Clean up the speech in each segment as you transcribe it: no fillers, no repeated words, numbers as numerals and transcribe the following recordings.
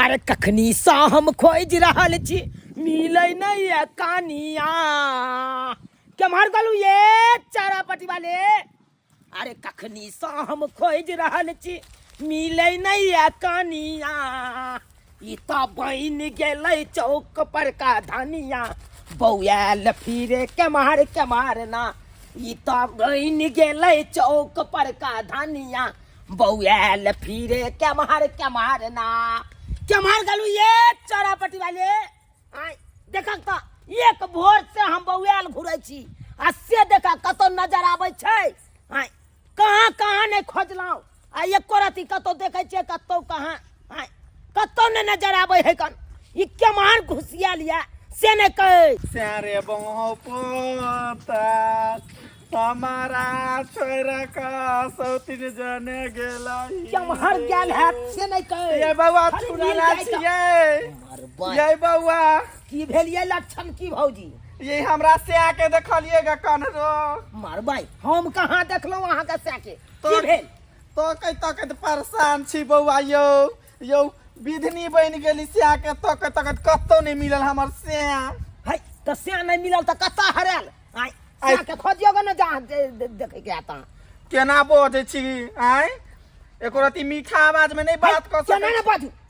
अरे कखनी सा हम खोज रहल छी मिले नहीं है कानिया केम्हर गलू ये चारा पट्टी वाले। अरे कखनी सा हम खोज रहल छी मिले नहीं है कानिया ई तो बन गेलै चौक पर का धनिया बौआल फिरे केम्हर केम्हर ना ई तो बन गेलै चौक पर का धनिया बौआल फिरे केम्हर केम्हर ना केम्हर गलू ये चौरापट्टी वाले। आय देखा तो एक भोर से हम बौआल घुरै छी आ से देखा कतो नजर आबै छै। आय कहाँ कहाँ नहीं खोजलहुँ आ एको रती कतो देखै छियै कतो कहाँ आय कतो नहीं नजर आबै है कन ई केम्हर घुसियाल ये से नहीं कहे सारे बहु पोता हमारा छोरा का सौतीन जने गेला केम्हर गेल है से नहीं कहे। ये बउआ चुरा छियै ये बउआ की भेल ये लक्षण की भौजी ये हमरा से आके देखलिएगा कन रो मारबाई हम कहाँ देखलहुँ अहाँ के से के तो की भेल तो कत परेशान छी बउआ यो विधनी बन गेली से आके तो कतो नहीं मिलल हमर से है तो से नहीं मिलल तो कता हरल आय के खोजियोगे ना जहाँ देखे के आता केना बोझे छी आय एको रती मीठा आवाज में नहीं बात कर सके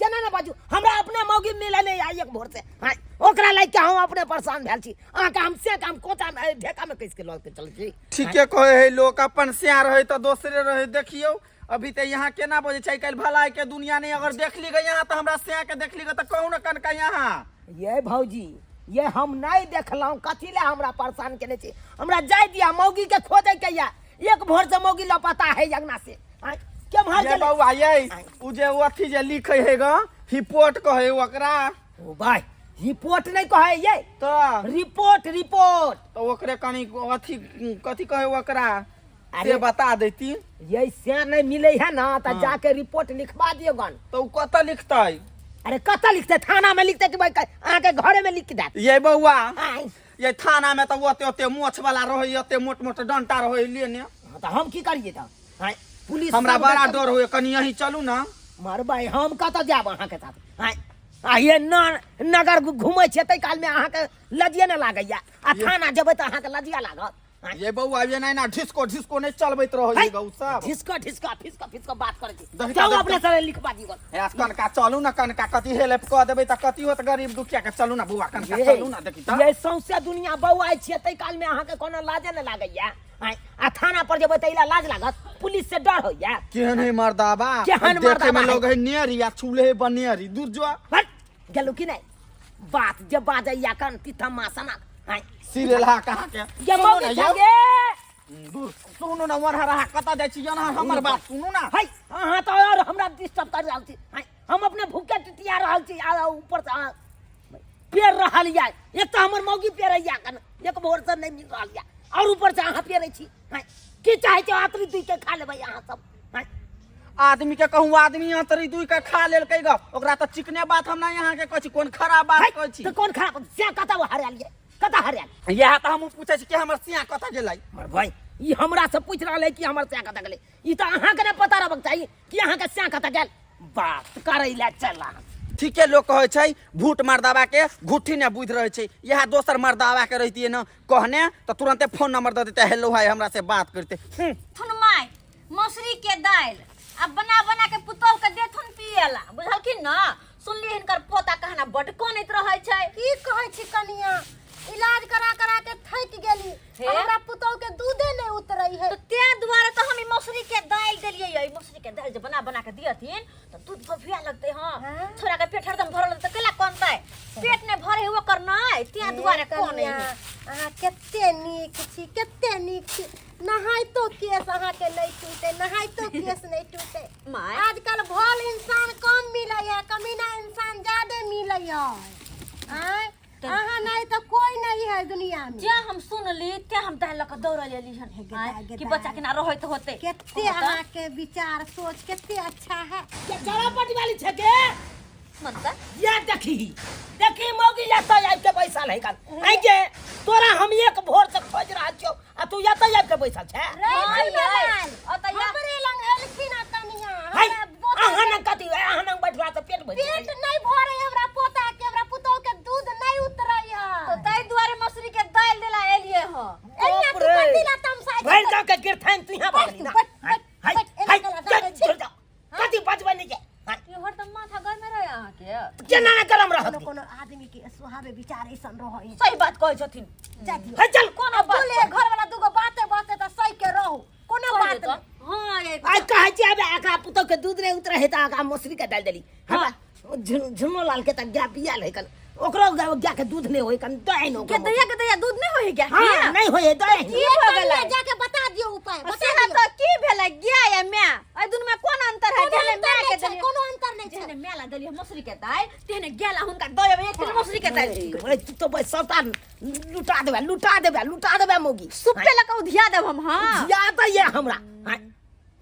केना ना बाजू हमरा अपने मौगी मिले नहीं आई एक भोर से हां ओकरा लाग के हम अपने परेशान भेल छी आ के हम से काम कोचा में ढेका में कैस के लग के चल छी। ठीके कहे है लोग अपन से रहे तो दूसरे रहे देखियो अभी तो यहाँ केना बोझे छै कल भलाई के दुनिया नहीं अगर देख ली गई यहाँ तो हमरा से के देख ली तो कहू न कन का यहाँ ये भौजी ये हम नहीं देखलहुँ कथी ले हमरा परेशान केने छी हमरा जाय दिया मौगी के खोजे के या एक भोर से मौगी लपता है अंगना से केम्हर ये बउआ ये उ जे अथी जे लिखे है ग रिपोर्ट कहे ओकरा ओ भाई रिपोर्ट नहीं कहे ये तो रिपोर्ट तो ओकरे कनी अथी कथी कहे ओकरा अरे बता देती ये से नहीं मिले है ना तो जाके रिपोर्ट लिखवा दियो गन तो उ कत लिखतै। अरे कत लिखते थाना में लिखते कि भाई आके घरे में लिख दे ये बउआ ये थाना में तो ओते ओते मोछ वाला रहे ओते मोट मोट डंटा रहे लेने तो हम की करिए त पुलिस हमरा बड़ा डर होय कनी यही चलू ना मार भाई हम कत जाब अहाँ के साथ आ ये नगर घूमै छै तै काल में अहाँ के लजिया न लागैया आ थाना जेबै त अहाँ के लजिया लागत। ये बउआ ये नहीं ना ढिसको नहीं चलबैत रहे गौ सब ढिसको बात करे छी जाओ अपने सारे लिखवा दियो यास कनका चलू ना कनका कथी हेल्प क देबै त कथी होत गरीब दुखिया के चलू ना बुआ कनका चलू ना देखी त ये सौंसे दुनिया बौआइ छियै तै काल में अहाँ के कोनो लाजे न लागैया आ थाना पर जेबै त इला लाज लागत पुलिस से डर होइया केहन है मर्दाबा देखे में लोग है नेरी या चूल्हे बनेरी दूर जो हट गेलु कि नहीं बात जब बाजैया कन तिथा मासना सिरेला कहा के ये मौगी जागे दूर सुनु ना वर हरा कता जाय छी जना हमर बात सुनु ना है हां तो और हमरा डिस्टर्ब कर रहल छी हम अपने भूखे टिटिया रहल छी आ ऊपर से पेर रहल या एक तो हमर मौगी पेरैया कन एक भोर से नहीं मिल रहल या और ऊपर से अहाँ पेरै छी की चाहे छ आतरी दुई के खा लेबै अहाँ सब आदमी के कहूँ आदमी आतरी दुई के खा लेल कै ग ओकरा त चिकने बात हम ना यहाँ के कहै छी कोन खराब बात कहै छी तो कोन खराब से कता हराल ये कता हराल यह त हम पूछै छी कि हमर सिया कता गेलै मर भाई ई हमरा से पूछ रहल है कि हमर सिया कता गेलै ई त अहाँ के न पता रहबक चाहिए कि अहाँ के सिया कता गेल बात करै ले चला ठीके लोग कहै छै भूत मर्दावा के घुट्ठी ने बुझ रहे छै यह दोसर मर्दावा के रहती न कहने तो तुरंते फोन नंबर दे देते हेलो भाई हमरा से बात करते थुनमाई मौसरी के दाल अब बना बना के पुतौह के देथुन पियला बुझलखिन न सुनली हिनकर पोता कहना बड कोनैत रहै छै की कहै छी कनिया इलाज करा करा के थक गेली हमरा पुतौह के दूधे नहीं उतरै है तो ते दुआरे तो हम मौसरी के दाल देलियै ये मौसरी के दाल जे बना बना के दियथिन तो दूध फफिया लगतै हां छोरा के पेट हरदम भरल त केला कोनतै पेट ने भरे हुआ करनाय ते दुआरे कोन है अहाँ केते नीक छी नहाय तो केस अहाँ के नहीं टूटे नहाय तो केस नहीं टूटे माय आजकल भोल इंसान कम मिलै है कमीना इंसान ज्यादा मिलै है अहाँ नहीं तो कोई नहीं है दुनिया में जे हम सुनली ते हम दाल लक दौड़ल एली हन कि बच्चा के ना रहत होते केते अहाँ के विचार सोच केते अच्छा है चौरापट्टी वाली छै के मतलब या देखी मौगी या तो आइ के बैसल है कल आई के तोरा हम एक भोर से खोज रहा छियो आ तू या तो आइ के बैसल छै हमरे लंग एलखिन कनिया अहाँ न कथी अहाँ न बैठला त पेट भर पेट नहीं केना ना करम रहत कोनो आदमी के स्वभाव विचार ऐसन रहै सही बात कहै छथिन। है चल कोनो बात बोले घर वाला दुगो बाते बाते त सही के रहू कोनो कह बात दे तो। नहीं हाँ ये आई कहै छी अब एकरा पुतो के दूध रे उतरे है त एकरा मौसरी के डाल देली हाँ। झुनो लाल के त गा पियाल है कन ओकरो गा के दूध नहीं होई कन दही न के दैया दूध नहीं होई क्या? हां नहीं होई दही की हो गेलै? जाके बता दियो उपाय बता बता तो की भेलै गया या मैं ए दुन में कोन अंतर है? जेने मैं के देली कोनो अंतर नहीं जेने मेला देली मौसरी के दाल तेने गेला हुनका दयबे 1 किलो मौसरी के दाल ओए तू तो बस सबटा लुटा देबे मोगी सुप्पे लका उधिया देब हम। हां ज्यादा ये हमरा हाँ।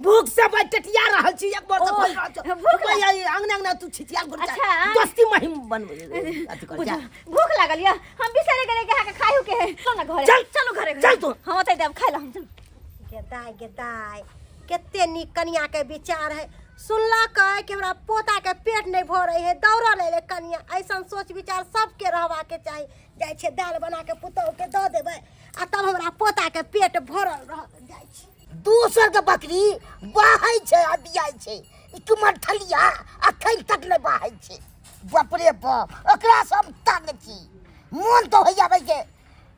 भूख से भाई टटिया रहल छी एक बार ओह, से भूख भाई अंगना तू छिटिया कर अच्छा। दोस्ती महिम बनबे अथी कर जा भूख लागल या हम बिसरे गेले के हाके खायु के है। चल ना घरे चल, चलो घरे चल तू। हम ओतै देब खाइ ला हम। चल गेदाय केते नीक कन्या के विचार है सुनला कहे कि हमरा पोता के पेट नहीं भरे है दौड़ा ले कन्या ऐसा सोच विचार सबके रहवा के चाही जाय छे दाल बना के पुतौ के द देबे आ तब हमरा पोता के पेट भरल रह जाय छे दूसर के बकरी बाहै छै आ बियाय छै ई कुमर ठलिया अखन तक नहीं बाहै छै बाप रे बाप एकरा सब ताने छी मोन तो होइया भाई के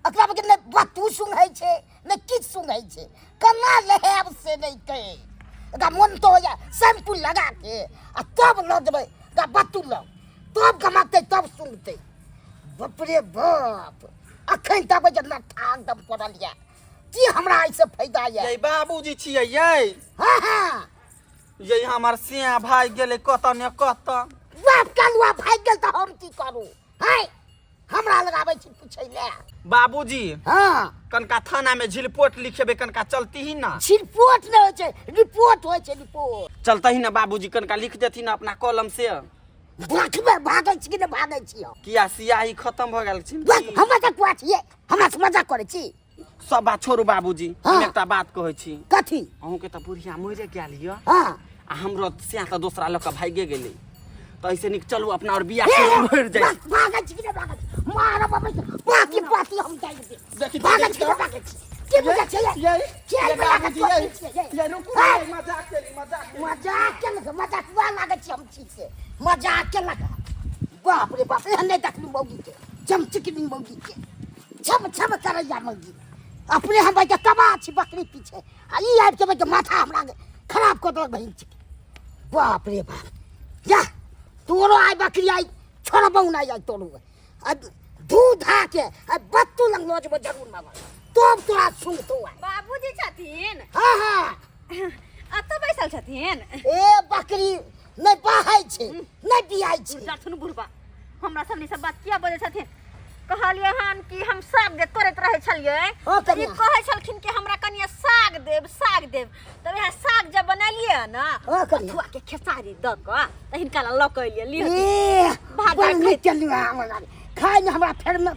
एकरा बके ने बातू सुंघै छै ने किछ सुंघै छै कना लहेब से नहीं कहे एकरा मन तो होइया शैम्पू लगा के आ तब ल देबै का बातू ल तब कमाते तब सुंघते बाप रे बाप अखन तक जना ठाक दम पड़ल या की हमरा ऐसे फायदा या ये बाबूजी छियै ये हां हां ये हमर सिया भाई गेले कत ने कत बाप कलुआ भाग गेल त हम की करू हाय हमरा लगाबै छी पूछै ले बाबूजी हां कनका थाना में झिलपोट लिखेबे कनका चलती ही ना रिपोर्ट नहीं होय छै रिपोर्ट होय छै रिपोर्ट चलता ही ना बाबूजी कनका लिख देती ना अपना कलम से देखबे भागै छी कि नहीं भागै छी किया सियाही खत्म भ गेल छी बस हम मजाक करै छी हमरा से मजाक करै छी सब बात छोड़ू बाबूजी हाँ। हम एकटा बात कहै छी कथी अहूँ के त बुढ़िया मरे गेल य हां आ हमरो से त दूसरा लोग का भागे गेले त ऐसे निक चलू अपना और बियाह के मर जाए भागै छी कि नहीं भागै छी मार बाबा पाती हम जाई दे देखी भागै छी कि नहीं भागै छी की बुझा छै ये बाबूजी ये रुकू मजाक केली मजाक वा लागै छी हम छी से मजाक के लगा बाप रे बाप एहन नहीं देखलू मौगी के चमचकनी मौगी के छब छब करैया मौगी अपने हम भाई के कबा छी बकरी पीछे आ ई आबि के भाई के माथा हमरा खराब कर देलक बहिन छी बाप रे बाप जा तोरो आई बकरी आई छोड़बौ ना आई तोरो अब दूध आ के अब बत्तू लंग लोज में जरूर मामा तब तोरा सुनतो बाबूजी छथिन हां हां अत बैसल छथिन। ए बकरी नहीं बाहै छै नहीं बियाई छै बुढ़ा सुन बुढ़बा हमरा सबनी सब बात किया बजे छथिन कहलिए हन कि हम साग दे करत रहे छलिए हाँ, तो ई कनिया। कहे छलखिन कि हमरा कनिया साग देब तब यह साग जब बनलिए ना हाँ, कनिया। बथुआ के खेसारी द क त हिनका ला लक एलिए लिह ए भात बड़ दालि नहीं चलियो हमरा खाइ में हमरा फेर में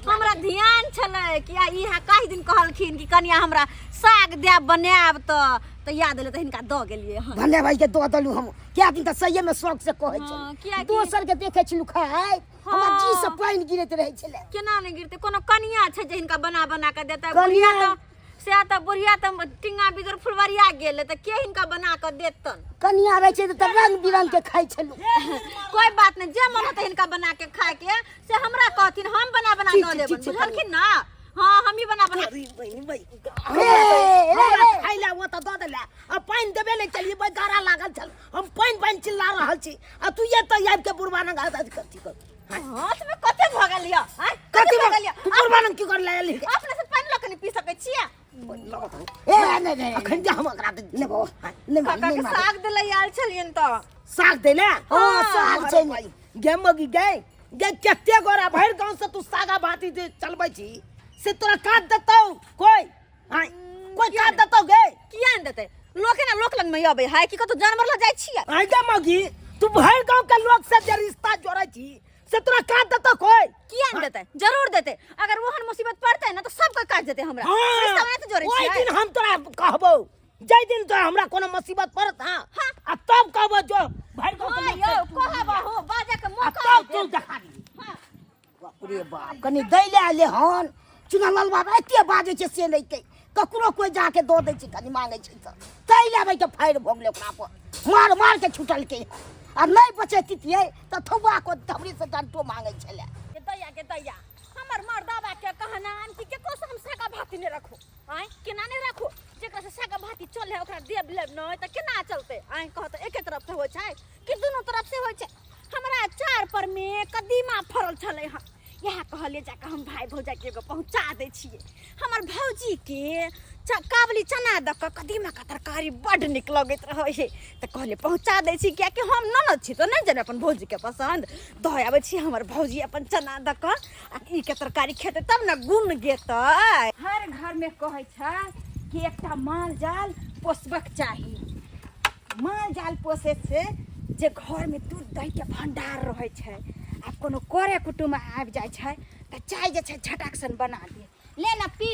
हमरा ध्यान छले कि इहा काहे दिन कहलखिन कि कनिया हमरा साग देब बनाब त याद एले त हिनका द गेलिए हन। भन्ने भाई के दो दलू हम क्या दिन त सही में शौक से कहै हाँ, छै किया कि- दोसर के देखे छी खाय हमरा हाँ। जी से पानी गिरत रहे छले केना नहीं गिरते कोनो कनिया छै जे हिनका बना के देता कनिया? बुढ़िया से त बुढ़िया त टिंगा बिगर फुलवरिया गेल त के हिनका बना के देतन। कनिया रहे छै त रंग बिरंग के खाइ छलू कोई बात नहीं जे मन होते हिनका बना के खाए के से हमरा कहथिन हम बना ठीक दो छै, देबन ठीक छै, बुझलखिन ना। हां हम ही बना खाइला वो त द देला अब पानी देबे ले चलिए बई गारा लागल छल हम पानी चिल्ला रहल छी आ तू ये त आबि के बुढ़वा न गात कथी कर हां तुम्हें कते भगल लिया हैं कथी भगल लिया तू बुढ़वा न की कर ले ली अपने से पानी लक नहीं पी सके छिए ए नहीं अखन जा हम एकरा लेबो काका के साग देले आल छलियन त साग देला हां हाँ, साग छै गे मगी गे केते गोरा भर गांव से तू सागा भाती दे चलबै छी से तोरा काट देतौ कोई हां कोई काट देतौ गे किया न देते लोके ना लोक लंग में आबे है कि कतो जानवर ल जाय छिए आई गे मगी तू भर गांव के लोग से जे रिश्ता जोड़ै छी से तोरा काट देतौ कोई किया न देते जरूर देते अगर वहन मुसीबत पड़ते ना तो सब कोई काट देते हमरा रिश्ता में तो जोड़े ओइ छिए दिन हम तोरा कहबो जै दिन तो हमरा कोनो मुसीबत पड़त हां आ तब कहबो जो भर गांव के हां लोग यो से कहबा हो बाजा के आ मौका तब तू देखा दी बाप रे बाप कनी दैले आले हन चुना लाल बाबा एते बाजे छै से नहीं के ककरो कोई जाके दो दे छै कनी मांगे छै त तैले भाई के फायर भोगले ओकरा पर मार के छुटल के आ नहीं बचैतियै त थौबा को धबरी से डंटो मांगे छले के दैया हमर मर्दाबा के कहना कि केकरो से हम सागा भाती नहीं रखो आय केना नहीं रखो जेकरा से सागा भाती चल है ओकरा देब लेब नहीं त केना चलते आय कहत एके तरफ से होय छै कि दोनों तरफ से होय छै हमरा चार पर में कदीमा फरल छले ह यहाँ कहलिए जाके हम भाई भौजा के एगो पहुंचा दै छिए हमर भौजी के काबली चना द के कदीमा का तरकारी बड़ निक लगैत रहे है त कहले पहुंचा दै छी किया कि हम ननद छी तो नहीं जाने अपन भौजी के पसंद द आबै छी हमर भौजी अपन चना द के ई के तरकारी खेते तब न गुण गेतै हर घर में कहै छै कि एकटा माल जाल पोसबक चाही माल जाल पोसे से जे घर में दूध दही के भंडार रहे छै आ कोनो करे कुटुम आबि जाइ छै त चाय जे छै झटक सन बना दे ले न पी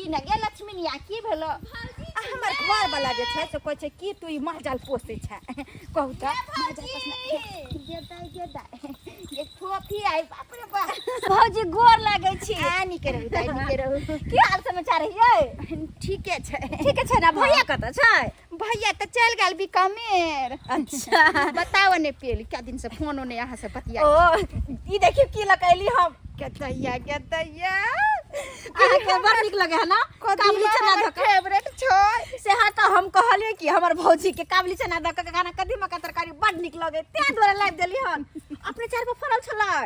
न गे लक्ष्मीनिया की भेलो हमर घर वाला जे छै से कहै छै कि तू ई माल जाल पोसे छै कहू त माल जाल पोसना ये फोफी आई बाप रे बाप भौजी गोर लागै छी आ निके रहू की हाल समाचार है ठीके छै ना भैया कत छै भैया त चल गेल बिकामेर अच्छा बताओ ने पेली क्या दिन से फोन ने यहाँ से बतिया ओ ई देखियो की लगैली हम के दैया के बड़ निक लगे है ना काबली चना द के फेवरेट छै से हा त हम कहलिए कि हमर भौजी के काबली चना द के खाना कदीमा का तरकारी बड़ निक लगे ते द्वारा लाइव देली हन अपने चार को फरल छलै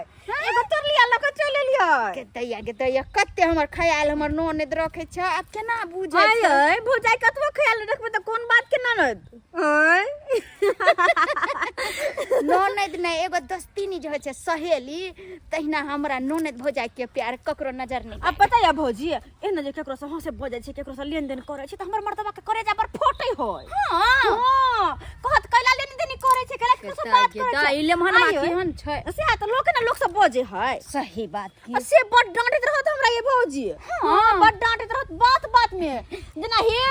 एगो तोर लिया ल के चल एलियै के दैया कते हमर ख्याल हमर ननद रखे छ आ केना बुझै छै आय भौजाई कतबो ख्याल रखबे त कोन बात के ननद आय ननद नै एगो दोस्तीनी जे होय छै सहेली तहिना हमरा ननद भौजाई के प्यार ककरो नजर नहीं अब पता या भौजी एना जे केकरो से हंसे भौजाई छै केकरो से लेन देन करे छै त हमर मर्दबा के करे जा पर फोटै होय हां कहत कैला लेन देन करे छै केला केकरो से बात करे छै इले महनमा केहन छै से त लोक ने लोक सब बजे है सही बात की से बड़ डांटत रहत हमरा ये भौजी हां बड़ डांटत रहत बात में जेना हे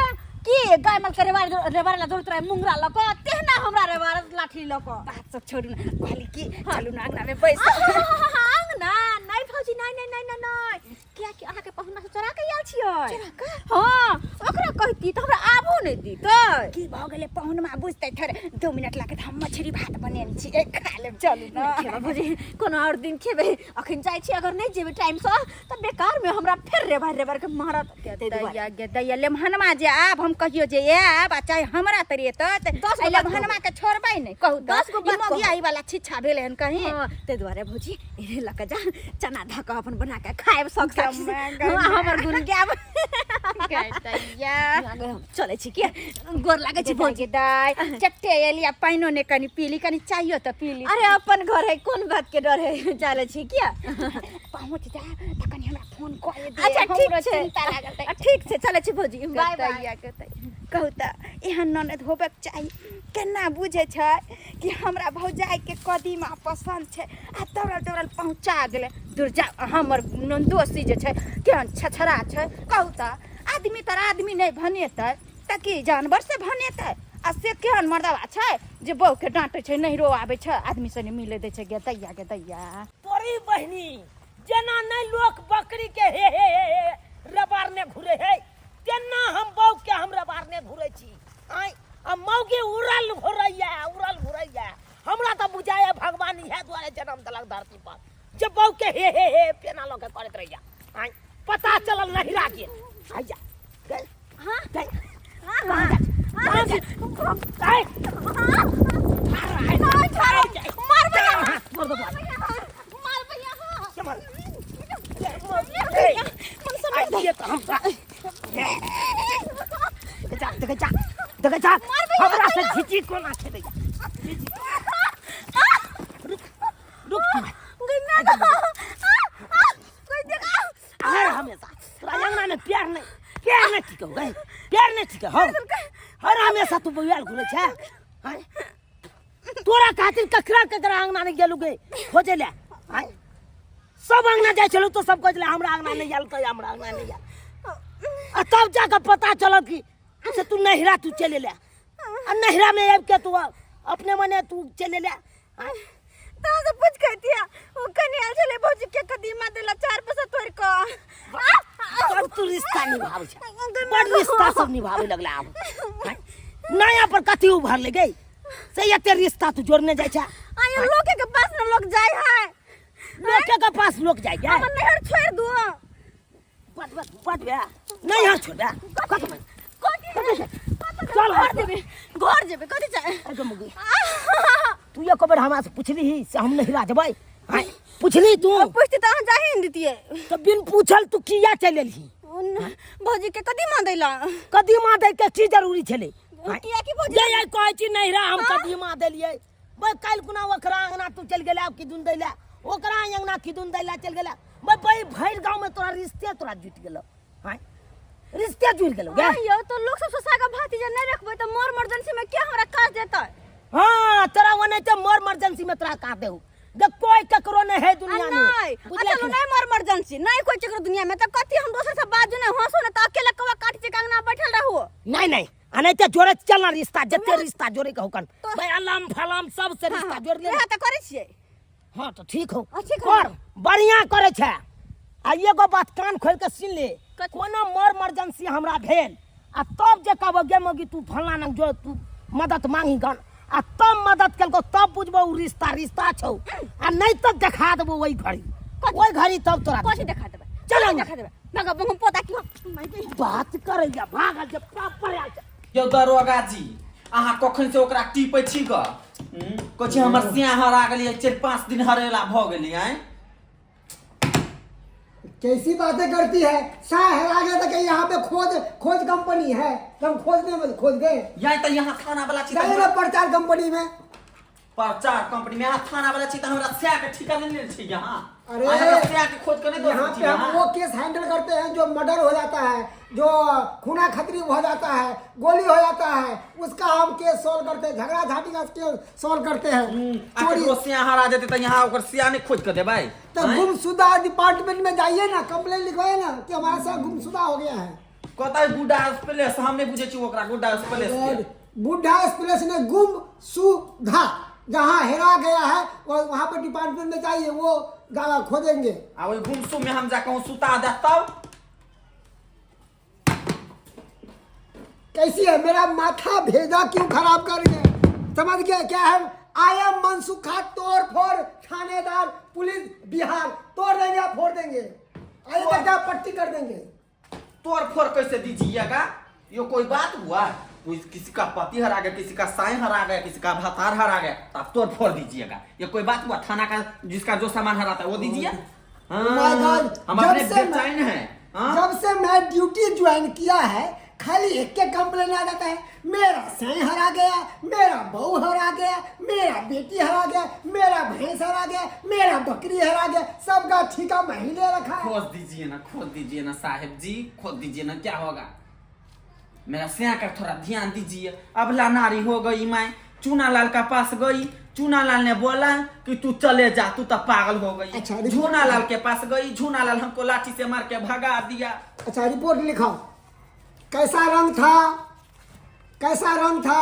की गाय माल करे रेवार ला जरूरत रहे मुंगरा लक तेहना हमरा रेवार लाठी लक बात सब छोड़ू ना कहली की चलू ना अंगना में बैस अंगना नहीं भौजी नहीं क्या कि अहाँ के पहुना से चोरा के आल छियै हां ओकरा कहती त हमरा आबो नहीं दीतै की भ गेले पहुनमा बुझतै थरे 2 मिनट लागे हम मछली भात बनेन छी खा लेब चलू ना खेबा भौजी कोनो और दिन खेबे अखन जाय छी अगर नहीं जेबे टाइम से त बेकार में हमरा फिर रेवार के मारत दैया ले महनमा जे आब हम कहियो जे आब आ चाहे हमरा तरिए त 10 ले महनमा के छोड़बै नहीं कहू 10 गो मगी आई वाला छिछा भेले हन कहीं ते द्वारे भौजी एरे लक जा चना धक अपन बना के खाएब सक हमर गुन गाब चले छी के गोर लागे छी भौजी दाई चट्टे एलिया पाइनो ने कनी पीली कनी चाहियो त पीली अरे अपन घर है कोन बात के डर है चले छी के पहुंच जा त कनी हमरा फोन कर दे अच्छा ठीक छै चिंता लागल ठीक छै चले छी भौजी बाय बाय कहू त एहन ननद होबे चाही केना बुझे छै कि हमरा भौजाई के कदीमा पसंद छै आ दौड़ल पहुंचा गेले दूर जा हमर दोस्ती जे छै केहन छछरा छै कहू त आदमी तर आदमी नहीं भनेतै त की जानवर से भनेतै आ से केहन मर्दवा छै जे बहू के डांटे छै नहिरो आबै छै आदमी से नहीं मिले दै छै गे दैया तोरी बहिनी जेना नहीं लोक बकरी के हे रबार ने घुरे है तेना हम बहू के हम रबार ने घुरे छी आय आ मौगी उड़ल घुरैया हमरा त बुझाय भगवान इहे द्वारे जन्म देलक धरती पर जे बहू के हे पेना लोग करत रहिया आय पता चलल नहीं लागे आइया गए हां गए हां हमरा से झिझी कोना छै दैया रुक कोई देखा हर हमेशा राजंगना ने प्यार नहीं ठीक हो गए प्यार नहीं ठीक हो हर हमेशा तू बुआल घुरे छै तोरा खातिर ककरा अंगना नहीं गेलु गे खोजे ले सब अंगना जाय चलो तो सब कहले हमरा अंगना नहीं गेल तो हमरा अंगना नहीं गेल आ तब जाके पता चलो कि से तू नहिरा तू चले ले आ नहिरा में आब के तू अपने मने तू चले ले तो से पूछ कहतिया ओ कन्या चले भौजी के कदीमा देला 4 पैसा तोर को अब तू रिश्ता निभावे छै बड़ रिश्ता सब निभावे लगला अब नया पर कथी उभर ले गई से ये रिश्ता तू जोड़ने जाय छा आये लोग के पास न लोग जाय है लोग के पास लोग जाय है अपन नहर छोड़ दो बट बे नहीं हां छोड़ दे चल घर जेबे कथि चाहे अरे मुगी तू ये कबर हमरा से पूछली ही से हम नहीं राजबै हां पूछली तू पूछती त हम जाही न दितिए तो बिन पूछल तू किया चलेलही भौजी के कदीमा दैला कदीमा दे के की जरूरी छले किया की भौजी ये कहै छी नहीं रा हम कदीमा देलिए बे काल कुना ओकरा अंगना तू चल गेला कि दुन दैला ओकरा अंगना कि दुन दैला चल गेला बे भाई भैर गांव में तोरा रिश्ते तोरा जुट गेलो हां रिश्ते जुट गेलो गे यो तो लोग सब सोसागा भातीजा नहीं रखबे तो मोर इमरजेंसी में क्या हमरा काज देता हां तोरा वने ते मोर इमरजेंसी में तोरा का देहु देख कोई ककरो नहीं है दुनिया में अच्छा नहीं मोर इमरजेंसी नहीं कोई चक्कर दुनिया में तो कथि हम दोसर से बात जने हंसो न त अकेला कवा काट के अंगना बैठल रहू नहीं नहीं अने ते जोरे चलना रिश्ता जते रिश्ता जोरे कहू कन भाई अलाम फलाम सब से रिश्ता जोड़ ले त करे छियै हां तो ठीक हो अच्छी कर बढ़िया करे छे आ एगो बात कान खोल के सुन ले कोनो मोर इमरजेंसी हमरा भेल आ तब जे कहबो गे मगी तू फलाना न जो तू मदद मांगी गन आ तब मदद केलको तब बुझबो उ रिश्ता रिश्ता छौ आ नहीं तो देखा देबो वही घड़ी तब तोरा कथि देखा देबे चलो देखा देबे मगा हम पोता की बात करे या भागल जे प्रॉपर आ यो दरोगा जी अहाँ कखन से ओकरा टीपै छी ग कछि हमर सिया हरा गेलिए 4-5 दिन हरेला भ गेली हैं कैसी बातें करती है शाह हरा गया था कि यहाँ पे खोज कंपनी है हम खोजने में खोज गए यही तो यहाँ थाना वाला छी जाइए ना प्रचार कंपनी में प्रचार कंपनी में यहाँ थाना वाला छी त हमरा स्या के ठिका नहीं ले छी यहाँ अरे स्या के खोज करने दो यहाँ पे हम वो केस हैंडल करते हैं जो मर्डर हो जाता है जो खूना खतरी हो जाता है गोली हो जाता है उसका हम केस सॉल्व करते हैं झगड़ा झाटी का केस सॉल्व करते हैं चोरी स्या हरा जेते त यहाँ ओकर स्या नहीं खोज कर दे भाई तो गुमशुदा डिपार्टमेंट में जाइए ना कंप्लेन लिखवाइए ना कि हमारे साथ गुमशुदा हो गया है कतै बुढ़ा प्लेस हम नहीं बुझे छी ओकरा बुढ़ा प्लेस बुढ़ा एक्सप्रेस ने गुमशुदा जहाँ हेरा गया है वहाँ पर डिपार्टमेंट में जाइए वो गाला खोजेंगे आ वही गुमसुम में हम जाकर सुता देता कैसी है मेरा माथा भेजा क्यों खराब कर गए समझ गया क्या है आई एम मनसुखा तोड़ फोड़ थानेदार पुलिस बिहार तोड़ देंगे फोड़ देंगे आइए बेटा पट्टी कर देंगे तोड़ फोड़ कैसे दीजिएगा ये कोई बात हुआ कोई किसी का पति हरा गया किसी का साई हरा गया किसी का भातार हरा गया तो आप तोड़ फोड़ दीजिएगा ये कोई बात हुआ थाना का जिसका जो सामान हराता है वो दीजिए हम अपने बेचैन हैं जब से मैं ड्यूटी ज्वाइन किया है खाली एक के कंप्लेन आ जाता है मेरा साई हरा गया मेरा बहू हरा गया मेरा बेटी हरा गया मेरा भैंस हरा गया मेरा बकरी हरा गया सबका ठिका मैं ही ले रखा है खोज दीजिए ना साहेब जी खोज दीजिए ना क्या होगा मेरा स्या का थोड़ा ध्यान दीजिए अबला नारी हो गई मैं चूना लाल का पास गई चूना लाल ने बोला कि तू चले जा तू तो पागल हो गई अच्छा, झूना लाल के पास गई झूना लाल हमको लाठी से मार के भगा दिया अच्छा रिपोर्ट लिखाओ कैसा रंग था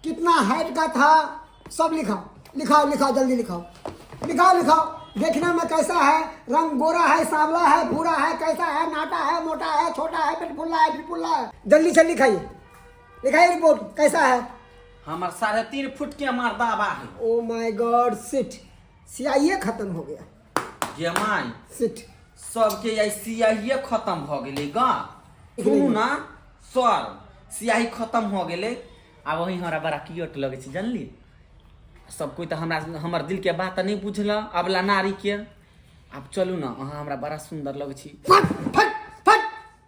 कितना हाइट का था सब लिखाओ जल्दी लिखाओ देखने में कैसा है रंग गोरा है सांवला है भूरा है कैसा है नाटा है मोटा है छोटा है पिटपुल्ला है जल्दी से लिखाइए रिपोर्ट कैसा है हमार 3.5 फुट के हमार दावा है ओ माय गॉड सिट सियाही खत्म हो गया जमाई सिट सबके यही सियाही खत्म हो गए गा सुनू ना सर सियाही खत्म हो गए अब वही हमारा बड़ा क्यूट लगे जानली सब कोई तो हमार दिल के बात नहीं बुझला अबला नारी के अब चलू ना अहाँ हमरा बड़ा सुंदर लगे छी फट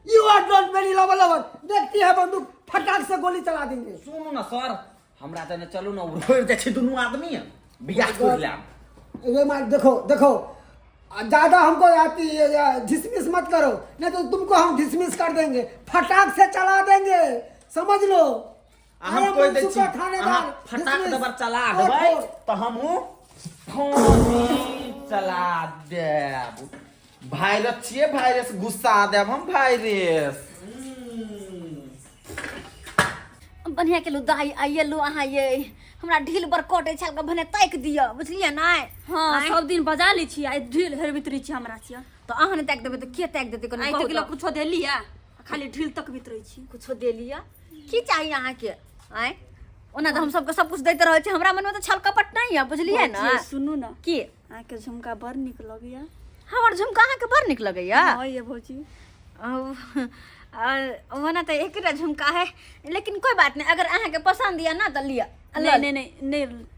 you are not very lover देखती है बंदूक फटाक से गोली चला देंगे सुनू ना सर हमरा तने चलू ना रोड जाय छै दुनू आदमी बियाह कर लेब ये मार देखो ज्यादा हमको आती डिसमिस मत करो नहीं तो तुमको हम डिसमिस कर देंगे फटाक से चला देंगे समझ लो हम कोई दे छी फटाक दबर चला देबै तो हमहु चला देब वायरस छिए वायरस गुस्सा देब हम वायरस बढ़िया के दाई आइए लो अहाँ ये हमरा ढील बर कटे छल के भने ताक दिया बुझलिए ना हां सब दिन बजा ली छी आ ढील हेर भीतरी छी हमरा छिया तो अहाँ ने ताक देबे तो के ताक देते कोनो आई तक ला कुछो देलिया खाली ढील तक भीतरी छी कुछो दे लिया की चाहिए अहाँ के आय ओना तो हम सबके सब कुछ देते रहे छी हमरा मन में तो छल कपट नहीं है बुझलिए ना भौजी, सुनू ना की आके झुमका बड़ निक लगैया हमर झुमका अहाँ के बड़ निक लगैया हाँ ये भौजी ओना तो एकरा झुमका है लेकिन कोई बात नहीं अगर अहाँ के पसंद या ना तो लिया नहीं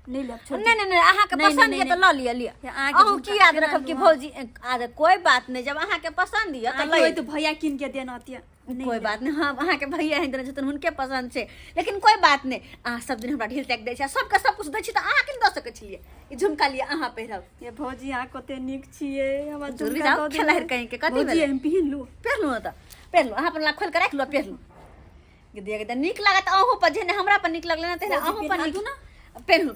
ले छोड़ नहीं अहाँ के नहीं, पसंद नहीं, ये तो नहीं। ल लिया लिया अहाँ के अहूँ झुमका की याद केना रखब कि लिया? भौजी अरे कोई बात नहीं जब अहाँ के पसंद ये तो आके ले तो भैया किन के देना होती है कोई बात नहीं हाँ अहाँ के भैया हैं जतन हुनके पसंद छै लेकिन कोई बात नहीं अहाँ सब दिन हमरा ढील तक दै छै सबके सब कुछ दै छी तऽ अहाँ किन दऽ सकै छलिए ई झुमका लिए अहाँ पहिरब ये भौजी अहाँ कते नीक छियै हमरा जरूरी झुमका जाओ दऽ खेलाइर देबै। कहीं के कथी भौजी हम पहिन लू पहिरलू तऽ पहिरलू अहाँ अपन ला खोल के राख लो पहिरलू दिया के नीक लागत अहूँ पर जेने हमरा पर नीक लगले ना तेने भौजी, अहूँ पर पहिरा नीक दू ना। पहिरलू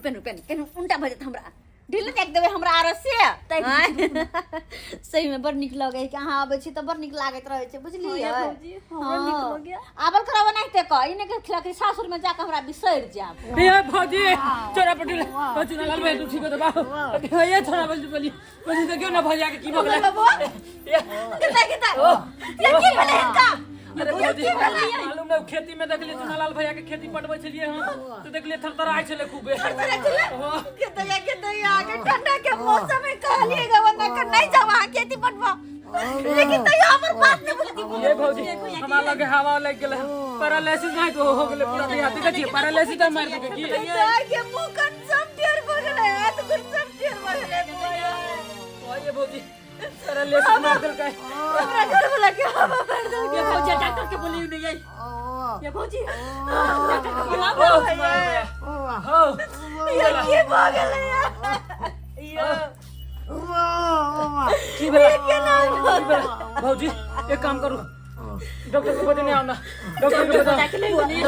उल्टा भऽ जात हमरा ढील तक देबै हमरा आर से सही में बड़ नीक लगे कि अहाँ आबै छी तऽ बड़ नीक लागत रहै छै बुझलियै हाँ, भौजी, हमरा नीक लगैया। आबल करब नहीं कह ई नहीं खिला के सासुर में जाके हमरा बिसरि जाब ये भौजी चोरा पटिल चुना लाल भाई तू ठीक हो दबा ये छोरा बोली देखियो ना भैया के की भगले किता ये की भेलै इनका अरे भौजी मालूम ना खेती में देखलिए चुना लाल भैया के खेती पटबै छलिए हम तो देखलिए थरथराई छले खूबे किता आगे ठंडा के मौसम में कहलिएगा वरना कर नहीं जाओ वहां खेती पटवा लेकिन तो हमर बात नहीं बोलती ये भौजी हमरा लगे हवा लग गेल पैरालिसिस नहीं तो हो गेले पूरा देह हाथ देखिए पैरालिसिस तो मार देबे की के मुंह कन सब ढेर हो गेलै हाथ कुछ सब ढेर हो गेलै ये भौजी पैरालिसिस मार देल का हमरा घर वाला के हवा भर दे ये भौजी डॉक्टर के बोली नहीं ये भौजी डॉक्टर के बुलाओ हो ये की हो गेलै की भेला भौजी एक काम करू डॉक्टर को बता नहीं आना डॉक्टर को बता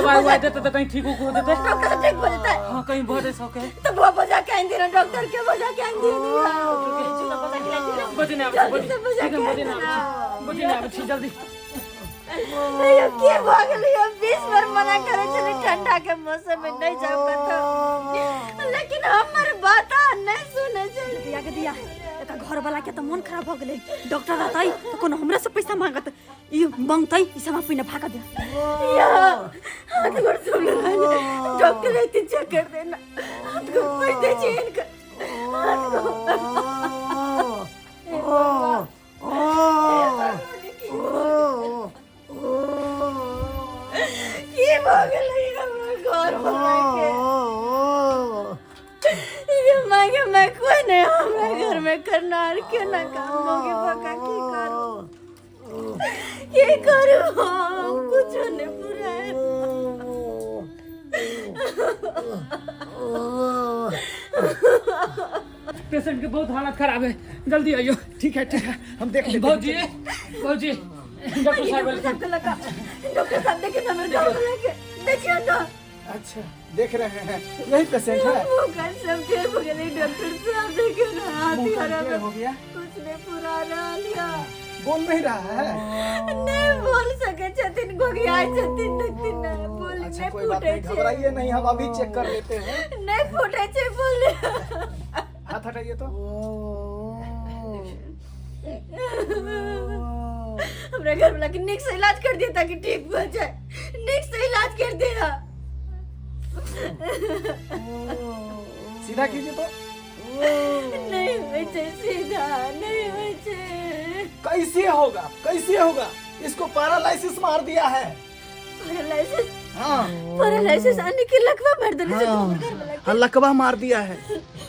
दवाई हुआ देते तो कहीं ठीक हो देते डॉक्टर ठीक हो जाता है हाँ कहीं बहुत ऐसा के तो वो बजा के आंदी ना डॉक्टर के बजा के आंदी बजे नहीं आप बजे नहीं आप जल्दी ये की भाग लियो 20 बार मना करे चले ठंडा के मौसम में नहीं जाओ कतो लेकिन हमर बात नहीं सुने चल दिया के दिया एका घर वाला के तो मन खराब हो गेलै डॉक्टर रहतै तो कोनो हमरा से पैसा मांगत ई मांगतै ई सब अपने भागा दे या हाथ गोड़ सुन डॉक्टर इतने चेक कर देना हाथ को पैसे चेन कर ये भाग लियो घर वाला के ये मांगे मैं कोई नहीं हमारे घर में करना और क्यों ना काम होगे पका की करो ये करो कुछ नहीं पूरा है पेशेंट की बहुत हालत खराब है जल्दी आइयो ठीक है हम देख लेते भौजी भौजी डॉक्टर साहब डॉक्टर साहब देखिए ना मेरे घर वाला के देखिए तो अच्छा देख रहे हैं यही पेशेंट है वो कर सब ढेर हो गए डॉक्टर साहब देखिए ना हाथ मुंह का खराब ढेर हो गया कुछ नहीं पुराना लिया बोल नहीं रहा है नहीं बोल सके छथिन गोगिया छथिन देखती ना बोल अच्छा नहीं कोई बात नहीं फूटे घबराइए नहीं हम अभी चेक कर लेते हैं नहीं फूटे छे बोल हाथ हटाइए तो हमरा घर वाला के निक से इलाज कर दिया ताकि ठीक हो जाए निक से इलाज कर दिया सीधा कीजिए तो नहीं होय छे सीधा नहीं होय छे कैसे होगा इसको पैरालिसिस मार दिया है पैरालिसिस आने के लकवा मार देने से हाँ, घर वाला हाँ लकवा मार दिया है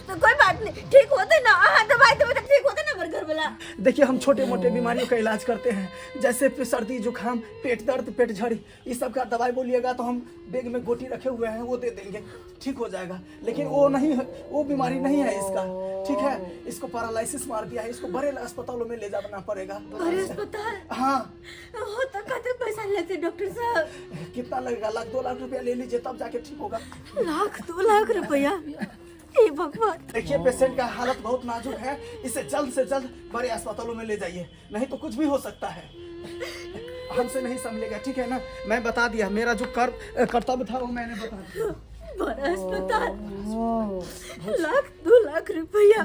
तो कोई बात नहीं ठीक होते ना दवाई देवे तो ठीक होते ना घर वाला देखिए हम छोटे मोटे बीमारियों का इलाज करते हैं जैसे सर्दी जुकाम पेट दर्द पेट झड़ी इस सब का दवाई बोलिएगा तो हम बैग में गोटी रखे हुए हैं वो दे देंगे ठीक हो जाएगा लेकिन वो नहीं है वो बीमारी नहीं है इसका ठीक है इसको पैरालिसिस मार दिया है इसको बड़े अस्पतालों में ले जाना पड़ेगा बड़े अस्पताल हाँ हो तो कहते पैसा लेते डॉक्टर साहब कितना लगेगा 1-2 लाख रुपया ले लीजिए तब जाके ठीक होगा 1-2 लाख रुपया हे भगवान देखिए पेशेंट का हालत बहुत नाजुक है इसे जल्द से जल्द बड़े अस्पतालों में ले जाइए नहीं तो कुछ भी हो सकता है हमसे नहीं संभलेगा ठीक है ना मैं बता दिया मेरा जो कर्तव्य था वो मैंने बता दिया बड़ा अस्पताल 1-2 लाख रुपया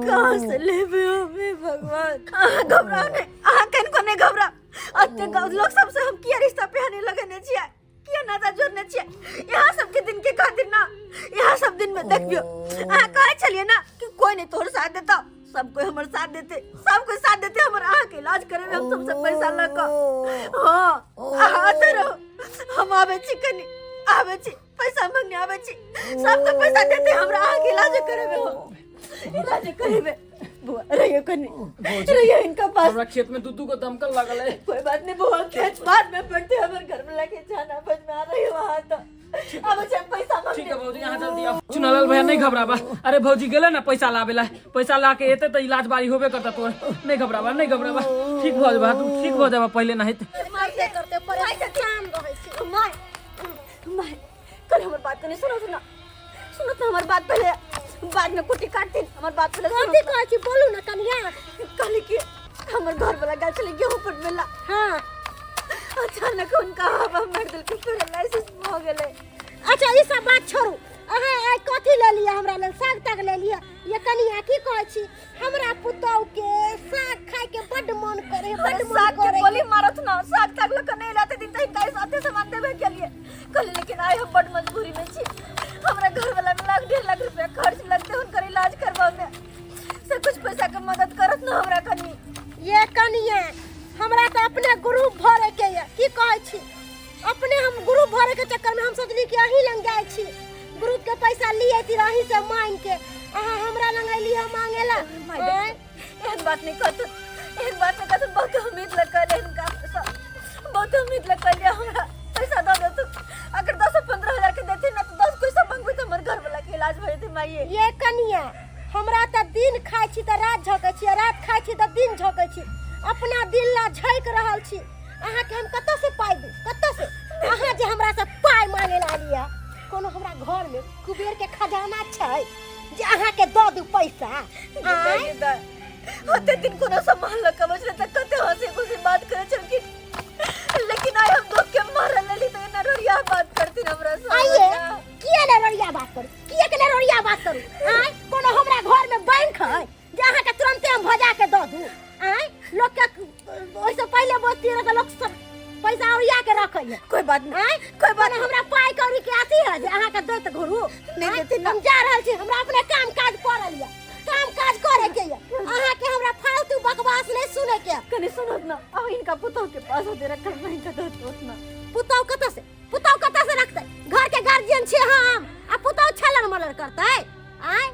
कहाँ से लेबे हमें भगवान घबराओ नहीं कहीं को नहीं घबरा लोग सबसे हम किया रिश्ता पे आने लगे ने छिया किया नाता जोड़ने छिए यहाँ सबके दिन के खातिर ना यहाँ सब दिन में देखियो आ कहे चलिए ना कि कोई नहीं तोर साथ देता सब कोई हमारे साथ देते सब कोई साथ देते हमारे आँख के इलाज करे में हम सबसे पैसा लगा हाँ आते रहो हम आवे छी कनी आवे छी पैसा मांगने आवे छी सबको पैसा देते हमरा आँख के इलाज करे में हो इलाज करे में बुआ रहियो कनी रहियो इनका पास हमरा खेत में दूधू को दमकल लागल है। कोई बात नहीं बुआ खेत बाद में पड़ते हमारे घर में लेके जाना बज में आ रही वहाँ तो अब अच्छा पैसा मांगने ठीक है भौजी यहाँ जल्दी आओ। चुनालाल भैया नहीं घबराबा। अरे भौजी गेले ना पैसा लावेला पैसा ला के एते तो इलाज बारी होबे करता तोर। नहीं घबराबा नहीं घबराबा ठीक हो जाबा तू ठीक हो जाबा पहले नहीं मारते करते परेशान रहे छी माय माय कल हमारी बात करनी सुनो सुनो सुनो तो हमारी बात पहले बाद में कुटी काटती हमारी बात पहले कथी कहै छी बोलू ना कनिया कहली कि हमारे घर वाला गल चले गेहूं पर मिला हाँ अचानक उनका हवा मार दिल के पैरालिसिस हो गेले। अच्छा ई सब बात छोड़ू अहाँ आई कथी ले लिया हमरा लेल साग तक ले लिया ये कनिया की कहै छी हमरा पुतौ के साग खाए के बड मन करे है बड मन साग के करे गोली मारत ना साग तक लोग नहीं लाते दिन तक काई साथे सामान देवे के लिए कल लेकिन आई हम बड मजबूरी में छी हमरा घर वाला में लाख 1.5 लाख रुपया खर्च लगते उनकर इलाज करवाने से कुछ पैसा के मदद करत ना हमरा कनी ये कनिया हमरा तो अपने ग्रुप भरे के है की कहै छी अपने हम ग्रुप भरे के चक्कर में हम सोचली कि अही लंग जाय छी ग्रुप के पैसा लिए थी रही से मांग के अहाँ हमरा लंग लिया मांगेला एक बात नहीं कहत बहुत उम्मीद लगा ले इनका बहुत उम्मीद लगा लिया हमरा पैसा दो दे तू अगर 10-15 हजार के देते ना तो 10 पैसा मांगबे तो हमर घर वाला के इलाज भर दे माई ये कनिया हमरा त दिन खाइ छी त रात झकै छी रात खाइ छी त दिन झकै छी अपना दिल ला झैक रहल छी अहाँ के हम कत्तो से पाइ दू कत्तो से अहाँ जे हमरा से पाइ मांगे ला लिया कोनो हमरा घर में कुबेर के खजाना छै जे अहाँ के दो दू पैसा होते दिन कोनो सामान लगा बचले त कते हंसी खुशी बात करे चल की लेकिन आई हम दुख के मारल लेली त ना रोरिया बात करती हमरा से आइए किए ने रोरिया बात करू किए के ने रोरिया बात करू आय कोनो हमरा घर में बैंक है जे अहाँ के तुरंते हम भजा के दो दू आय लोग के ओइसे पहले बोलती रह लोग सब पैसा ओरिया के रखै है कोई बात नहीं कोई बात हमरा पाई कौड़ी के आती है जे अहाँ के दैत घरू नहीं देती ना हम जा रहल छी हमरा अपने काम काज करल या काम काज करे के या अहाँ के हमरा फालतू बकवास नहीं सुने के कनी सुनत ना अब इनका पुतौ के पास होते रखल नहीं का दोस्त ना पुतौ कत से रखते घर के गार्जियन छी हम आ पुतौ छलन मलर करते आय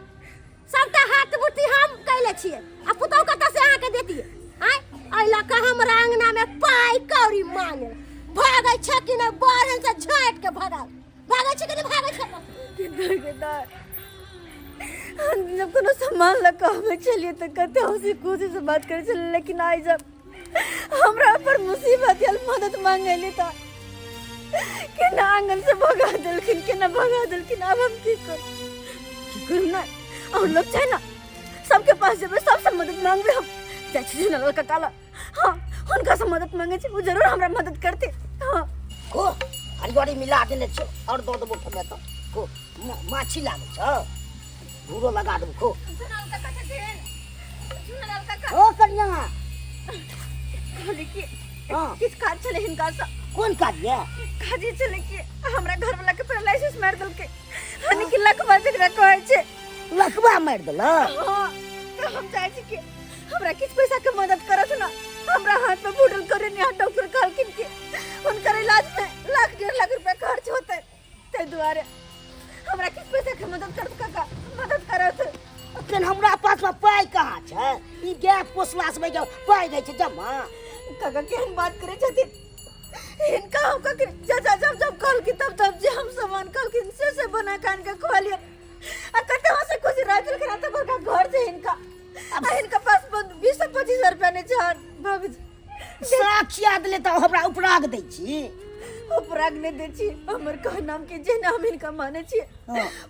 सबटा हाथ बुटी हम कैले छिए आ पुतौ कत से अहाँ के देतिए आय अइला का हमरा अंगना में पाई कौड़ी मांगे भागै छ कि न बारन से झट के भागै छ कि न भागै छ जब कोनो सामान लगा हमें चलिए तो कहते हंसी खुशी से बात करे चले लेकिन आई जब हमरा पर मुसीबत या मदद मांगे ले था कि ना आंगन से भगा दिलखिन कि ना भगा दिलखिन अब हम की कर ना और लोग चाहे ना सबके पास जब सबसे मदद मांगबे हम चाची नल का काला हाँ उनका से मदद मांगे छी वो जरूर हमरा मदद करते हाँ को हरिगड़ी मिला देले छ और दो मुठ में तो को माछी लागे छ भूरो लगा दू को ओ कन्या देखिए हां किस काज चले हिनका सा कौन कार्य काजी चले कि हमरा घर वाला के पैरालिसिस मार दल के हनी के लकवा जकरा कहै छै लकवा मार दल हां तो हम चाहे छी कि हमरा किछ पैसा के मदद करत ना हमरा हाथ में बूढ़ल करे ने डॉक्टर कहलकिन कि उनकर इलाज में लाख 1.5 लाख रुपया खर्च होते ते दुआरे हमरा किछ पैसा के मदद करत काका मदद करत अखन हमरा पास में पाई कहाँ छै ई गाय पोसला से जो पाई दै छै जमा काका केहन बात करे छथिन इनका हम का जब कल की तब जे हम सामान कल की से बना कान के खा लिया आ कते से खुशी राखल करा तब का घर से इनका अब इनका पास 20-25 रुपया ने चार भाभी साक्षी आदले तो हमरा उपराग दै छी उपराग ने दै छी हमर कह नाम के जे हम इनका माने छी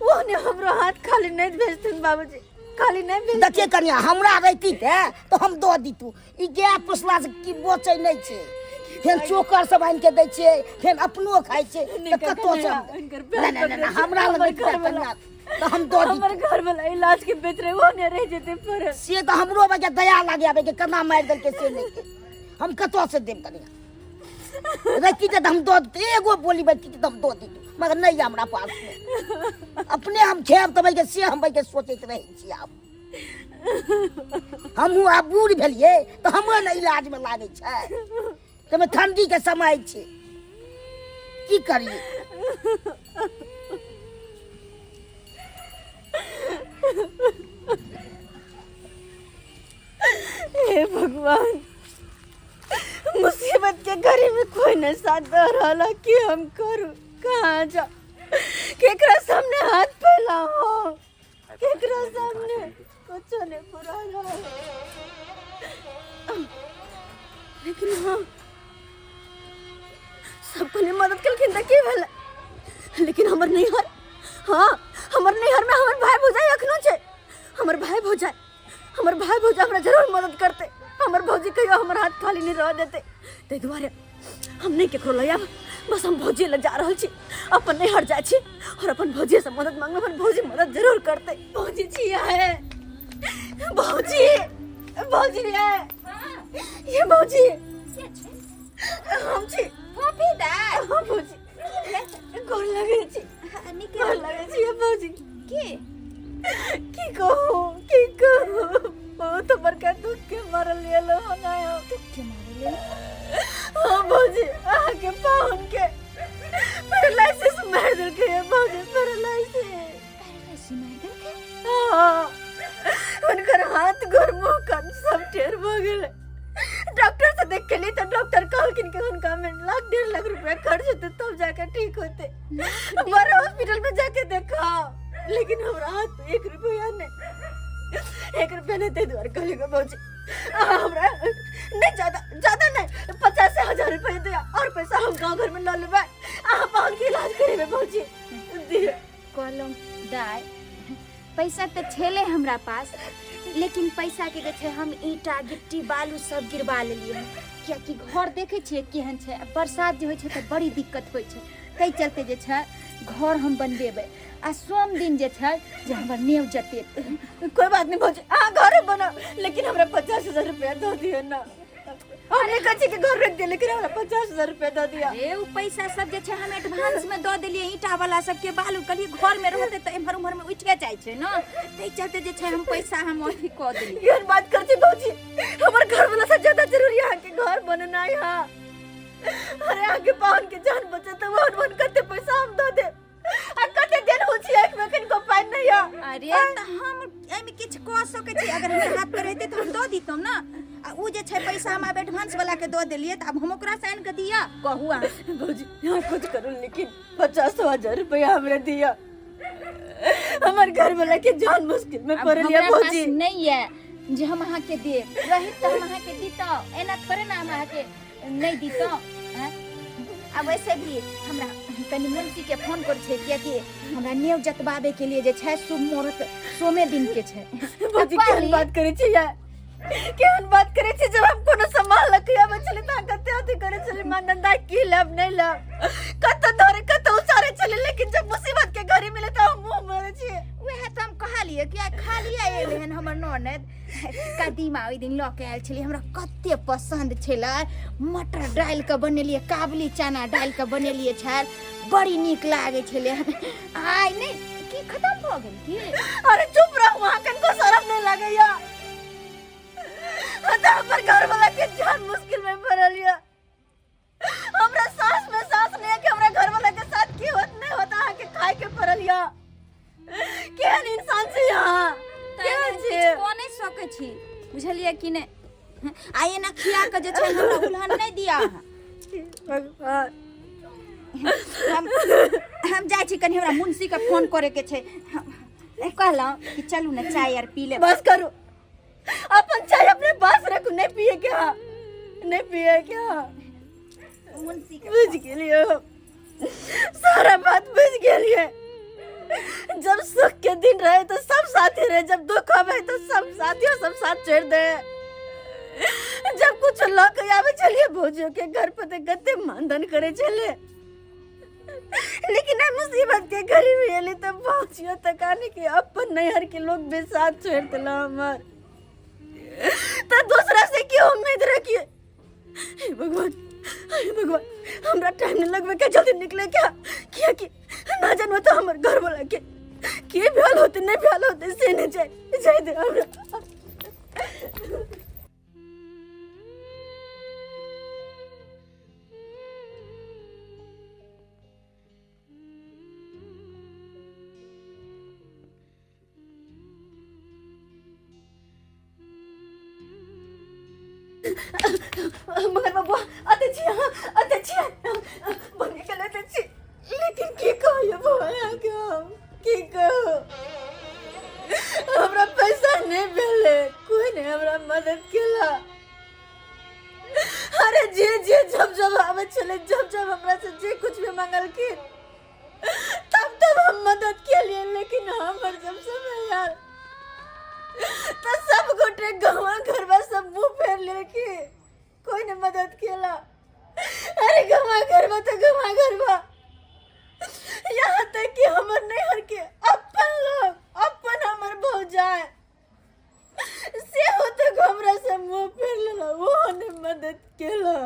वो ने हमरो हाथ खाली नहीं भेजथिन बाबूजी खाली नहीं भेज देखिए कन्या हमरा रहती तो हम दो दीतू ई गाय पोसला से की बचै नहीं छै फेन चोकर सब आन के दै छै फेन अपनो खाइ छै त कतो से नहीं हमरा लग कन्या तो हम दो दी हमर घर वाला इलाज के बेच रहे वो ने रह जेते पर से तो हमरो बगे दया लागे आबे के कना मार दल के से नहीं हम कतो से देम कन्या रखी तो हम दो एगो बोली बच्ची तो हम दो दी मगर नहीं हमरा पास में अपने हम खेब तब के से हम के सोचैत रहे छी आब हमहू आब बूढ़ भेलिए तो हमरो ने इलाज में लागे छै तमे ठंडी के समय छै की करिए हे भगवान मुसीबत के घड़ी में कोई न साथ दे रहा कि हम करू कहाँ जा केकरा सामने हाथ फैलाओ केकरा सामने कुछ नहीं पूरा रहा लेकिन हाँ सबको ने मदद कलखिन त की भेल लेकिन हमर नैहर हाँ हमर नैहर में हमर भाई भौजाई अखनो छै हमर भाई भौजाई हमरा जरूर मदद करते हमर भौजी कहियो हमर हाथ खाली नहीं रह देते ते दुआरे हम नहीं केकरो लय आब बस हम भौजी ले जा रहल छी अपन नैहर जाइ छी और अपन भौजी से मदद मांगब अपन भौजी मदद जरूर करते भौजी छिया है भौजी है ये भौजी हम छी भाभी दा हाँ भौजी गोर लगे छी गोर लगे छी ये भौजी की कहो बहुत बड़का दुख के मारल लेलो हनायो दुख के मारल लेलो हाँ भौजी आके पाहुन के पैरालिसिस मार दल के भौजी पैरालिसिस मार दल के हाँ उनकर हाथ गोर मुंह कान सब टेढ़ भ गेल डॉक्टर से देख के लिए तो डॉक्टर कहलकिन कि उनका में 1.5 लाख रुपया खर्च होते तब जाकर ठीक होते हमारे हॉस्पिटल में जाके देखा लेकिन हमारा हाथ में 1 रुपया नहीं दे द्वार कहेगा भौजी हमरा नहीं ज्यादा नहीं 50 से 1000 रुपया दिया और पैसा हम गांव घर में ला लेबे पाहुन के इलाज करेबे भौजी दिए कहलौं दाय पैसा तो छेले हमरा पास लेकिन पैसा के जे छै हम ईटा गिट्टी बालू सब गिरवा लेलिए कियाकि घर देखे छियै केहन छै बरसात जे होइ छै तऽ बड़ी दिक्कत होइ छै ताहि चलते जे छै घर हम बनबेबै आ सोम दिन जे छै जे हमर नेव जतेत कोई बात नहीं भौजी घर बना लेकिन हमरा 50,000 रुपया दो दियो ना अरे कच्ची के घर रख दे लेकिन हमरा 50,000 रुपया दो दिया ए उ पैसा सब जे छै हम एडवांस में दो देलिए ईटा वाला सब के बालू कली घर में रहते त एम्हर उम्हर में उठ के जाय छै न तै चलते जे छै हम पैसा हम अथी क देलिए ये बात कर छी भौजी हमर घर वाला से ज्यादा जरूरी है कि घर बनना है अरे आगे पाहुन के जान बचे तो वन करते पैसा हम दो दे आ कते दिन हो छी एक में कनको पाई नहीं है अरे त हम एमे किछ क सके छी अगर हमरा हाथ पे रहते त हम दो दितौ न आ उ जे छै पैसा हम एडवांस वाला के दो देलिए त अब हम ओकरा से आन के दिया कहू अहाँ भौजी यहाँ कुछ करो लेकिन 50,000 रुपया हमरा दिया हमर घर वाला के जान मुश्किल में पड़ लिया भौजी नहीं है जे हम अहाँ के दे रही त हम अहाँ के दितौ एना थोड़े ना हम अहाँ के नहीं दितौ अब वैसे भी हमरा कनी मुंशी के फोन कर छै कियाकि हमरा नेव जतबाबे के लिए जे छै शुभ मुहूर्त सोमे दिन के छै भौजी केहन बात करे छी यार केहन बात करे छी जब हम कोनो संभाल लखिया में चले ता कते अथी करे चले मान धंधा की लब नहीं लब कत धरे कत उसारे चले लेकिन जब मुसीबत के घड़ी मिले त हम मुंह मारे छी वह त हम कहलिए कि खाली आए हन हमर ननद कदीमा ओइ दिन लके आयल छली हमरा कते पसंद छलै मटर डाल के बनेलिए काबुली चना डाल के बनेलिए छै बड़ी नीक लागे छले आइ नहीं की खत्म भ गेल की अरे चुप रह वहां कनको शर्म नहीं लागैया हमर घर वाला के जान मुश्किल में पड़ लिया हमरा सांस में सांस नहीं है कि हमरा घर वाला के साथ की होत नहीं होता है कि खाए के पड़ लिया केहन इंसान छै यहाँ केहन छै कोने सके छी बुझलिए कि ने आइ ना खिया के जे छै हमरा उल्हन नहीं दिया भगवान हम जाय छी कनी हमरा मुंशी के फोन करे के छै कहलौं कि चलू ना चाय आर पी ले बस करो अपन चाय अपने पास रखो नहीं पिए क्या मुंशी के बुझ गेलिए सारा बात बुझ गेलिए जब सुख के दिन रहे तो सब साथी रहे जब दुख आवे तो सब साथियों सब साथ छोड़ दे जब कुछ लोग आवे चलिए भौजियों के घर पे तो गत्ते मानधन करे चले लेकिन मुसीबत के घड़ी में एली तो भौजियों तक आने के अपन नैहर के लोग भी साथ छोड़ दिला हमार तो दूसरा से क्यों उम्मीद रखिए भगवान अरे भगवान हमरा टाइम नहीं लगबे के जल्दी निकले क्या किया कि ना जानबो तो हमर घर वाला के भ्याल होते नहीं भ्याल होते से नहीं जाए दे हमरा मगर बाबू आते छी बने के लेते छी लेकिन की कहो ये बुआ की कहो हमरा पैसा नहीं भेले कोई नहीं हमरा मदद केला अरे जे जब आवे चले जब हमरा से जे कुछ भी मांगल की तब हम मदद के लिए लेकिन हमर जब समय यार तो सब गोटे गवा घरवा सब मुंह फेर लेके कोई ने मदद केला अरे गवा घरवा यहाँ तक कि हमर नैहर के अपन लोग अपन हमर भौजाई से होते हमरा से मुंह फेर लेला वो ने मदद केला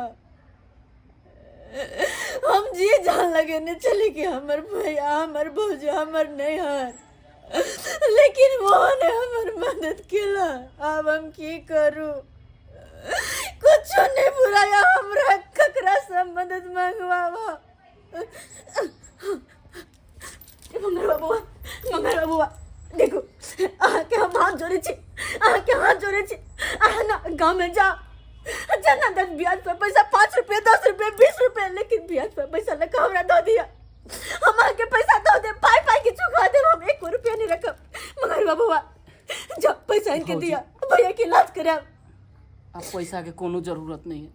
हम जी जान लगे ने चले कि हमर भैया हमर भौजा हमर नैहर लेकिन वो ने हमर मदद केला अब हम की करूं कुछ नहीं बुराया हमरा ककरा से मदद मांगवावा मंगरवा बुआ देखो के हम हाथ जोड़े छी ना गांव में जा जना 10 ब्याज पे पैसा 5 रुपए 10 रुपए 20 रुपए लेकिन ब्याज पे पैसा लेकर हमरा दो दिया हमारे के पैसा दो दे पाई के चुका दे हम 1 रुपया नहीं रखब मगर बाबूआ जब पैसा इनके दिया भैया के इलाज कराब अब पैसा के कोनो जरूरत नहीं है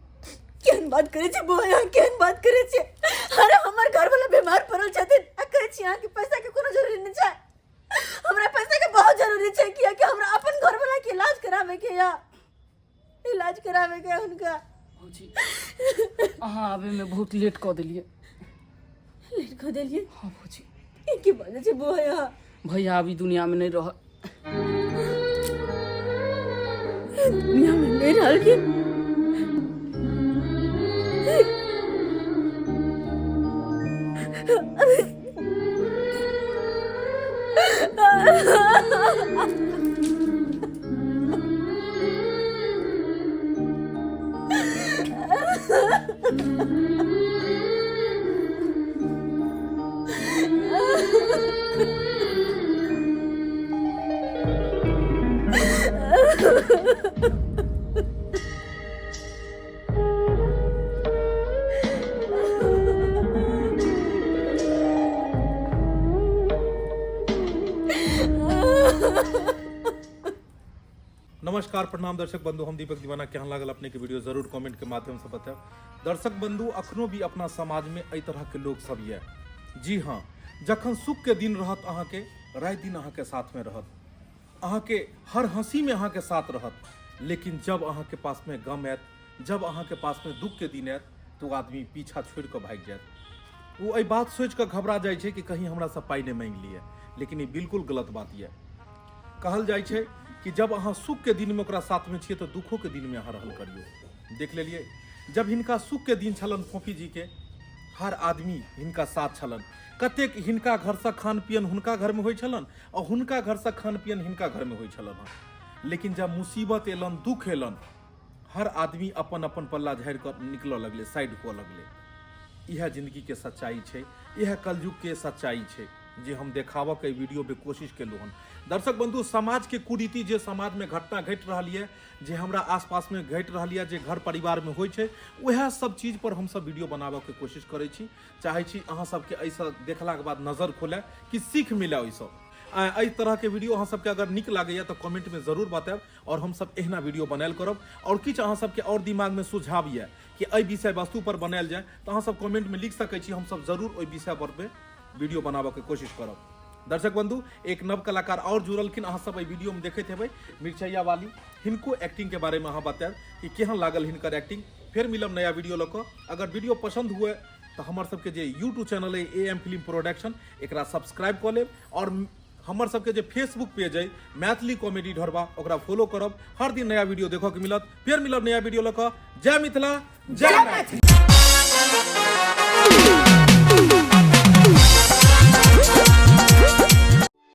केहन बात करे छी बुआ केहन बात करे छी अरे हमर घर वाला बीमार पड़ल छथिन आ कहै छी यहाँ के पैसा के कोनो जरूरी नहीं छै हमरा पैसा के बहुत जरूरी छै किया कि हमरा अपन घर वाला के इलाज करावे के उनका भौजी अहाँ आवे में बहुत लेट कऽ देलिए हाँ भौजी की बात छै बुआ भैया अभी दुनिया में नहीं रह दुनिया में नहीं रहल की नमस्कार प्रणाम दर्शक बंधु हम दीपक दीवाना केहन लागल अपने के वीडियो जरूर कमेंट के माध्यम से बताएं। दर्शक बंधु अखनो भी अपना समाज में एहि तरह के लोग सब ये जी हाँ जखन सुख के दिन रहत अहाँ के रात दिन अहाँ के साथ में रहत अहाँ के हर हंसी में अहाँ के साथ रहत लेकिन जब अहाँ के पास में गम आयत जब अहाँ के पास में दुख के दिन आयत तो आदमी पीछा छोड़ के भाग जायत वो एहि बात सोच के घबरा जाय छै कि कहीं हमरा से पाई नहीं मांग लिए लेकिन ये बिल्कुल गलत बात ये कहल जाय छै कि जब अहाँ सुख के दिन में ओकरा साथ में छियै तो दुखों के दिन में अहाँ रहल करियो देख लेलिए जब हिनका सुख के दिन छलन फोफी जी के हर आदमी हिनका साथ छलन कतेक हिनका घर से खान पियन हुनका घर में होइ छलन और हुनका घर से खान पियन हिनका घर में होइ छलन हँ लेकिन जब मुसीबत एलन दुख एलन हर आदमी अपन अपन पल्ला झाड़ि कर निकल लगले साइड हुआ लगले यह जिंदगी के सच्चाई छै यह कलयुग के सच्चाई छै जे हम देखाबऽ के वीडियो पे कोशिश केलहुँ हन दर्शक बंधु समाज के कुरीति जे समाज में घटना घटि रही है जे हमरा आसपास में घटि रही है जे घर परिवार में होइ छै वह सब चीज पर हम सब वीडियो बनाबऽ के कोशिश करै छी चाहे छी अहाँ सबके ऐसा देखला के बाद नजर खोले कि सीख मिले ओहि सब एहि तरह के वीडियो अहाँ सबके अगर नीक लागैया तो कमेंट में जरूर बतायब और हम सब एहना वीडियो बनायल करब और किछु अहाँ सबके और दिमाग में सुझाव ये कि एहि विषय वस्तु पर बनायल जाए तो अहाँ सब कमेंट में लिख सकै छी हम सब जरूर ओहि विषय पर वीडियो बनाबऽ के कोशिश करब दर्शक बंधु एक नव कलाकार और जुड़लखिन अहाँ सब वीडियो में देखते हेबै मिर्चैया वाली हिनको एक्टिंग के बारे में अहाँ बतायब कि केहन लागल हिनकर एक्टिंग फिर मिलब नया वीडियो लऽ कऽ अगर वीडियो पसंद हुए तो हमर सबके जे यूट्यूब चैनल है AM फिल्म प्रोडक्शन एकरा सब्सक्राइब कऽ लेब और हमर सबके जे फेसबुक पेज है मैथिली कॉमेडी ढरबा ओकरा फॉलो करब हर दिन नया वीडियो देखऽ के मिलत फिर मिलब नया वीडियो लऽ कऽ जय मिथिला जय मैथिली। रे